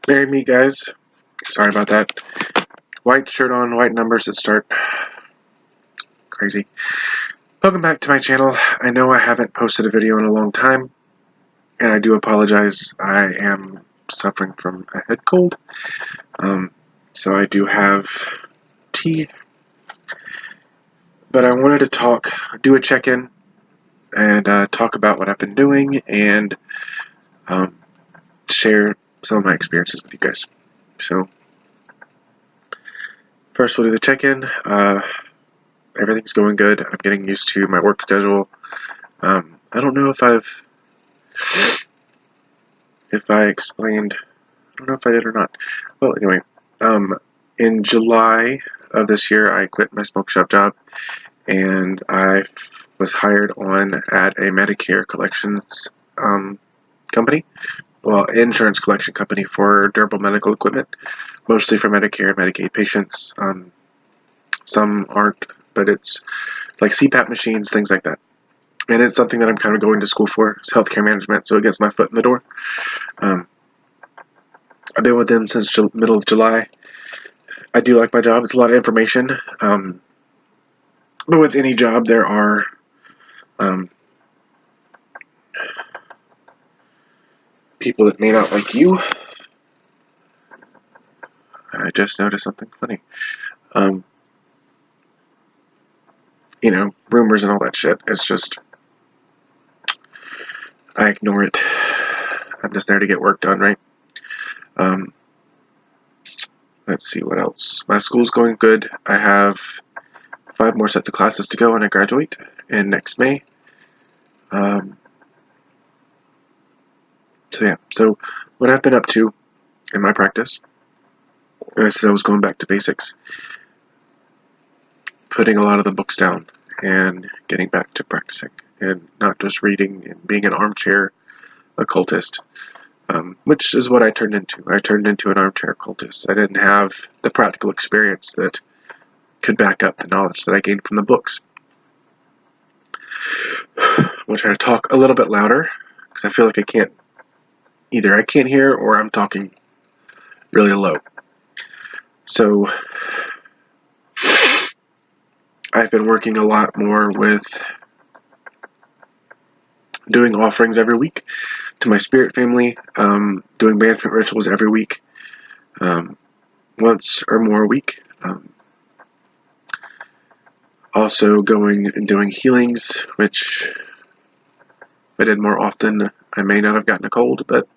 Married me, guys. Sorry about that. White shirt on, white numbers at start. Crazy. Welcome back to my channel. I know I haven't posted a video in a long time, and I do apologize. I am suffering from a head cold. So I do have tea. But I wanted to do a check-in, and talk about what I've been doing, and share some of my experiences with you guys. So, first we'll do the check-in. Everything's going good. I'm getting used to my work schedule. I don't know if I explained, I don't know if I did or not. Well, anyway, in July of this year, I quit my smoke shop job, and I was hired on at a Medicare collections company. Well, insurance collection company for durable medical equipment, mostly for Medicare and Medicaid patients. Some aren't, but it's like CPAP machines, things like that. And it's something that I'm kind of going to school for. It's healthcare management, so it gets my foot in the door. I've been with them since middle of July. I do like my job. It's a lot of information. But with any job, there are people that may not like you. I just noticed something funny. You know, rumors and all that shit. It's just, I ignore it. I'm just there to get work done, right? Let's see what else. My school's going good. I have 5 more sets of classes to go and I graduate in next May. So yeah, so what I've been up to in my practice, I said I was going back to basics, putting a lot of the books down and getting back to practicing and not just reading and being an armchair occultist, which is what I turned into. I turned into an armchair occultist. I didn't have the practical experience that could back up the knowledge that I gained from the books. I'm going to try to talk a little bit louder because I feel like I can't hear or I'm talking really low. So I've been working a lot more with doing offerings every week to my spirit family, doing banishment rituals every week, once or more a week. Also going and doing healings, which if I did more often, I may not have gotten a cold, but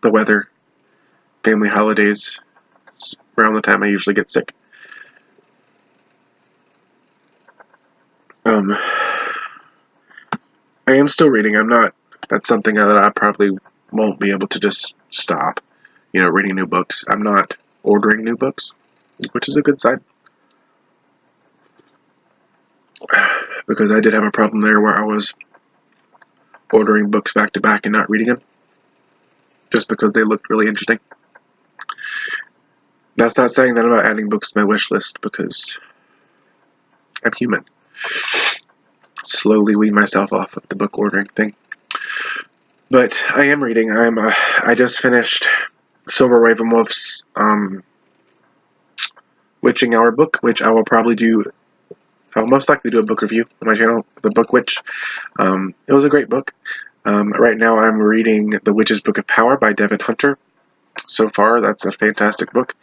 the weather, family holidays, around the time I usually get sick. I am still reading. That's something that I probably won't be able to just stop, reading new books. I'm not ordering new books, which is a good sign. Because I did have a problem there where I was ordering books back to back and not reading them, just because they looked really interesting. That's not saying that I'm not adding books to my wish list, because I'm human. Slowly wean myself off of the book ordering thing. But I am reading. I just finished Silver Ravenwolf's Witching Hour book, which I will most likely do a book review on my channel, The Book Witch. It was a great book. Right now I'm reading The Witch's Book of Power by Devin Hunter. So far, that's a fantastic book.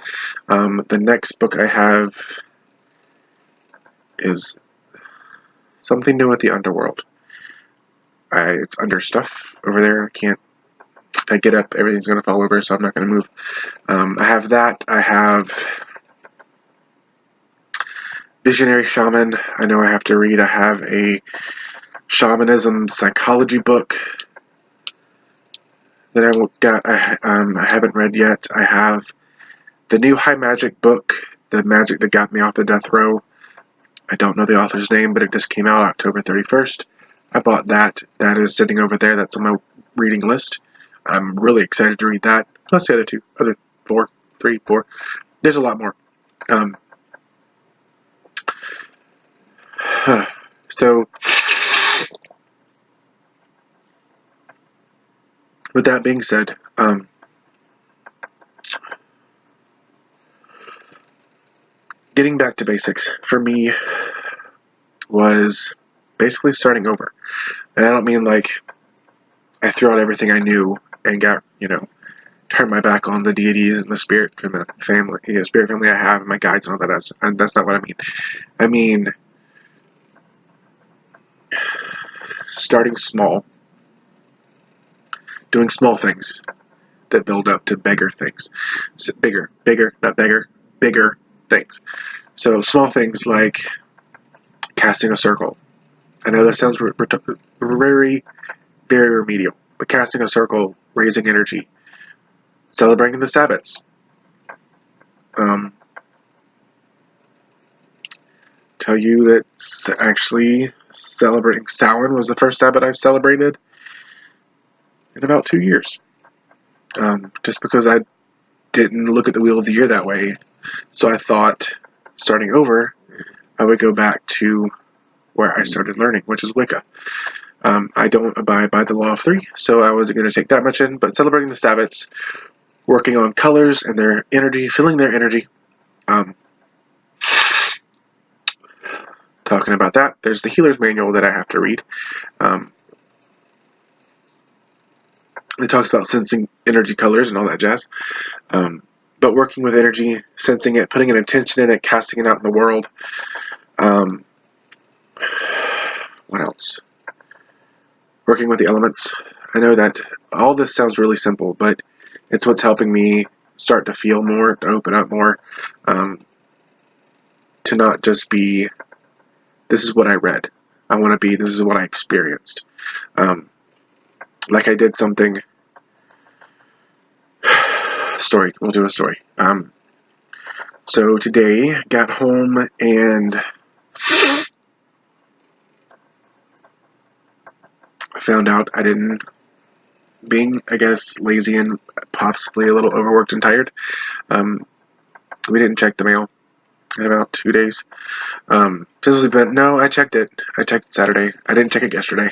The next book I have is something new with the underworld. It's under stuff over there. If I get up, everything's going to fall over, so I'm not going to move. I have that. I have Visionary Shaman. I know I have to read. I have a shamanism psychology book that I haven't read yet. I have the new High Magic book, The Magic That Got Me Off the Death Row. I don't know the author's name, but it just came out October 31st. I bought that. That is sitting over there. That's on my reading list. I'm really excited to read that. Plus the other four. There's a lot more. So, with that being said, getting back to basics for me was basically starting over. And I don't mean like I threw out everything I knew and got, turned my back on the deities and the spirit family I have and my guides and all that. And that's not what I mean. I mean starting small, doing small things that build up to bigger things. So bigger, not bigger things. So small things like casting a circle. I know that sounds very, very remedial, but casting a circle, raising energy, celebrating the Sabbats. Tell you that actually celebrating Samhain was the first Sabbat I've celebrated in about 2 years. Just because I didn't look at the Wheel of the Year that way, so I thought starting over, I would go back to where I started learning, which is Wicca. I don't abide by the law of 3, so I wasn't going to take that much in, but celebrating the Sabbats, working on colors and their energy, feeling their energy. Talking about that, there's the Healer's Manual that I have to read. It talks about sensing energy colors and all that jazz. But working with energy, sensing it, putting an intention in it, casting it out in the world. What else? Working with the elements. I know that all this sounds really simple, but it's what's helping me start to feel more, to open up more, to not just be, this is what I read. I want to be, this is what I experienced. Like I did something, story, we'll do a story. So today, got home and I found out I didn't, being, I guess, lazy and possibly a little overworked and tired, we didn't check the mail in about 2 days. Since we've been, no, I checked it. I checked it Saturday. I didn't check it yesterday.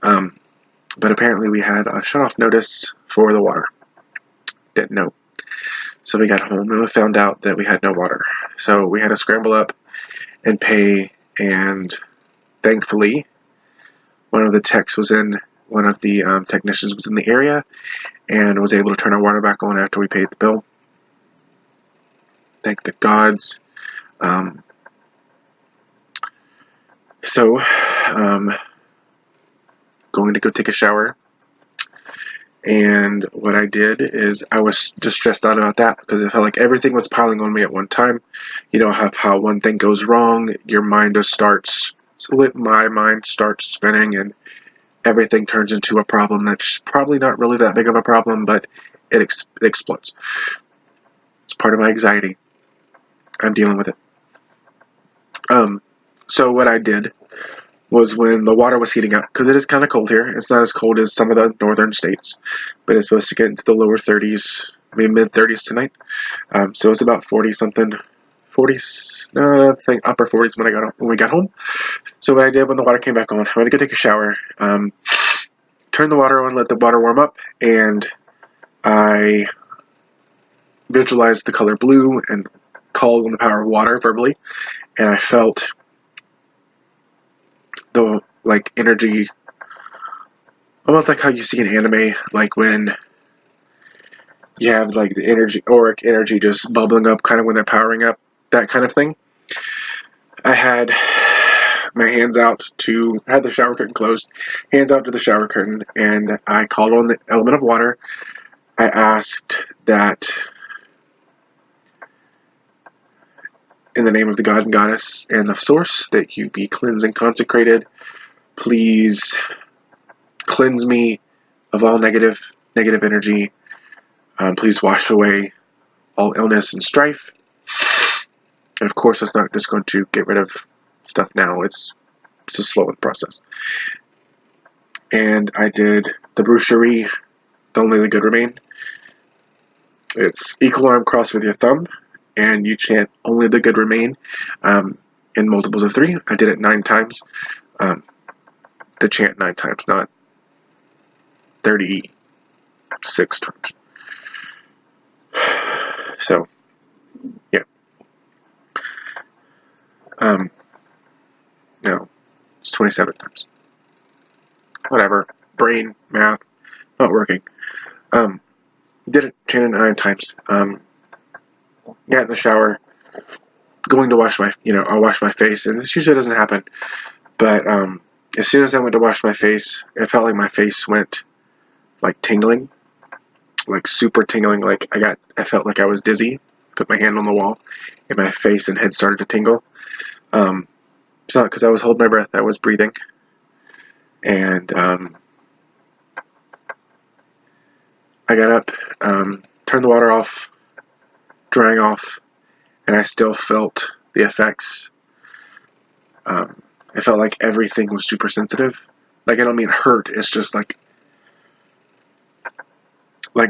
But apparently we had a shut-off notice for the water. Didn't know. So we got home and we found out that we had no water. So we had to scramble up and pay, and thankfully one of the technicians was in the area and was able to turn our water back on after we paid the bill. Thank the gods. Going to go take a shower. And what I did is I was just stressed out about that because it felt like everything was piling on me at one time. You know how one thing goes wrong, your mind just starts, my mind starts spinning and everything turns into a problem that's probably not really that big of a problem, but it explodes. It's part of my anxiety. I'm dealing with it. So what I did was when the water was heating up, because it is kind of cold here. It's not as cold as some of the northern states, but it's supposed to get into the lower 30s, maybe mid 30s tonight. So it's about 40-something, 40s, I think upper 40s when we got home. So what I did when the water came back on, I went to go take a shower, turned the water on, let the water warm up, and I visualized the color blue and called on the power of water verbally, and I felt the energy, almost like how you see in anime, like when you have the energy, auric energy just bubbling up, kind of when they're powering up, that kind of thing. I had my hands out I had the shower curtain closed, hands out to the shower curtain, and I called on the element of water. I asked that in the name of the god and goddess and the source that you be cleansed and consecrated. Please cleanse me of all negative energy. Please wash away all illness and strife. And of course, it's not just going to get rid of stuff now. It's a slow process. And I did the Brucherie, Only the Good Remain. It's equal arm cross with your thumb, and you chant Only the Good Remain in multiples of 3. I did it 9 times. The chant 9 times, not 36 times. So, yeah. No, it's 27 times. Whatever. Brain, math, not working. Did it 9 times. Got in the shower, going to wash my, I'll wash my face, and this usually doesn't happen, but as soon as I went to wash my face, it felt like my face went like tingling, like super tingling. Like I felt like I was dizzy. Put my hand on the wall, and my face and head started to tingle. It's not because I was holding my breath. I was breathing, and I got up, turned the water off, drying off, and I still felt the effects. I felt like everything was super sensitive. Like, I don't mean hurt. It's just like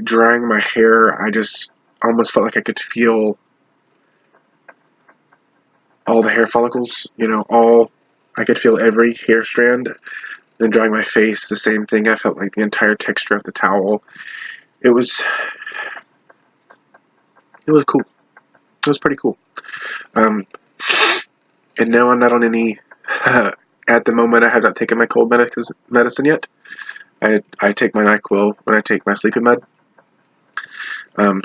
drying my hair. I just almost felt like I could feel all the hair follicles. I could feel every hair strand. Then drying my face, the same thing. I felt like the entire texture of the towel. It was cool. It was pretty cool. And no, I'm not on any. At the moment, I have not taken my cold medicine yet. I take my NyQuil when I take my sleeping med.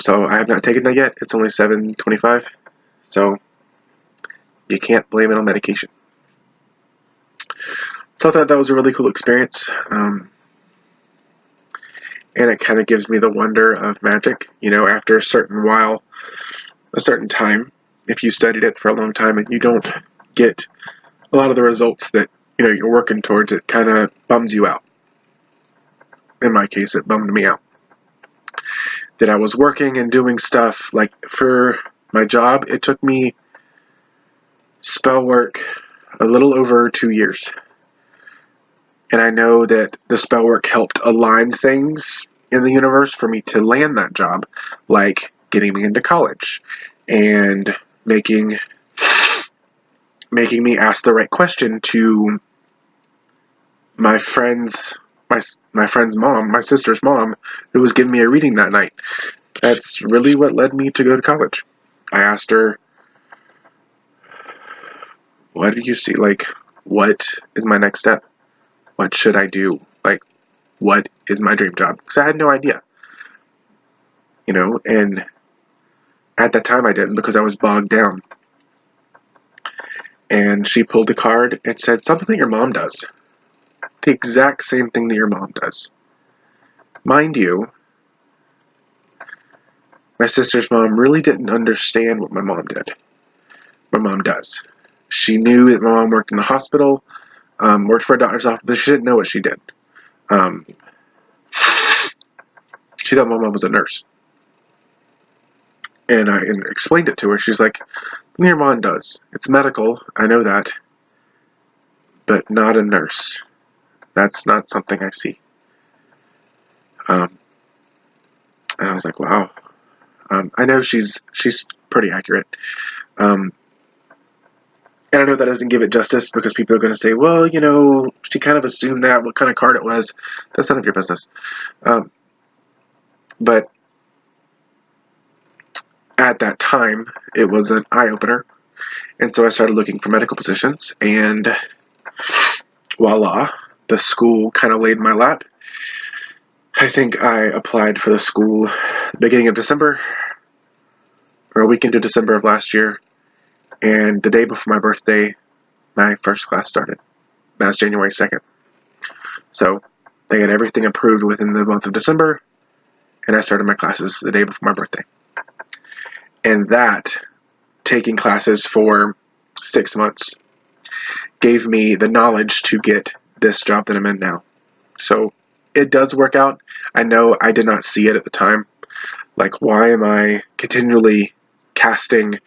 So I have not taken that yet. It's only 7:25, so you can't blame it on medication. So I thought that was a really cool experience, and it kind of gives me the wonder of magic. After a certain time, if you studied it for a long time and you don't get a lot of the results that you're working towards, it kind of bums you out. In my case, it bummed me out. That I was working and doing stuff, like for my job, it took me spell work a little over 2 years. And I know that the spell work helped align things in the universe for me to land that job, like getting me into college and making me ask the right question to my friend's mom, my sister's mom, who was giving me a reading that night. That's really what led me to go to college. I asked her, what did you see? Like, what is my next step? What should I do? Like, what is my dream job? Because I had no idea. And at that time I didn't, because I was bogged down. And she pulled the card and said, something that your mom does. The exact same thing that your mom does. Mind you, my sister's mom really didn't understand what my mom did. My mom does. She knew that my mom worked in the hospital, worked for a doctor's office, but she didn't know what she did. She thought my mom was a nurse. And I explained it to her. She's like, your mom does. It's medical, I know that, but not a nurse. That's not something I see. And I was like, wow. I know she's pretty accurate. And I know that doesn't give it justice, because people are going to say, well, she kind of assumed that, what kind of card it was. That's none of your business. But at that time, it was an eye-opener. And so I started looking for medical positions, and voila, the school kind of laid in my lap. I think I applied for the school beginning of December, or a week into December of last year, and the day before my birthday, my first class started. That's January 2nd. So they had everything approved within the month of December, and I started my classes the day before my birthday. And that, taking classes for 6 months, gave me the knowledge to get this job that I'm in now. So it does work out. I know I did not see it at the time. Like, why am I continually casting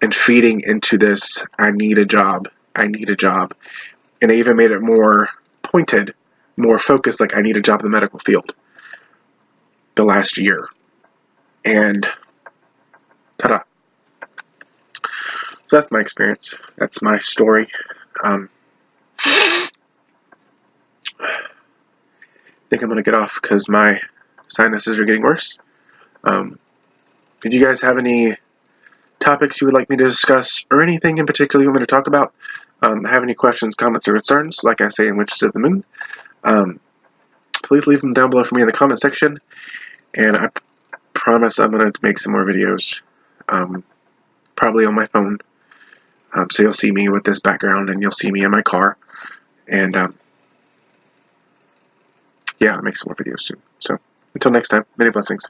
and feeding into this, I need a job, I need a job. And I even made it more pointed, more focused, like I need a job in the medical field the last year. And ta-da. So that's my experience. That's my story. I think I'm going to get off because my sinuses are getting worse. If you guys have any topics you would like me to discuss, or anything in particular you want me to talk about. Have any questions, comments, or concerns, like I say in Witches of the Moon, please leave them down below for me in the comment section, and I promise I'm going to make some more videos, probably on my phone, so you'll see me with this background, and you'll see me in my car, and yeah, I'll make some more videos soon. So, until next time, many blessings.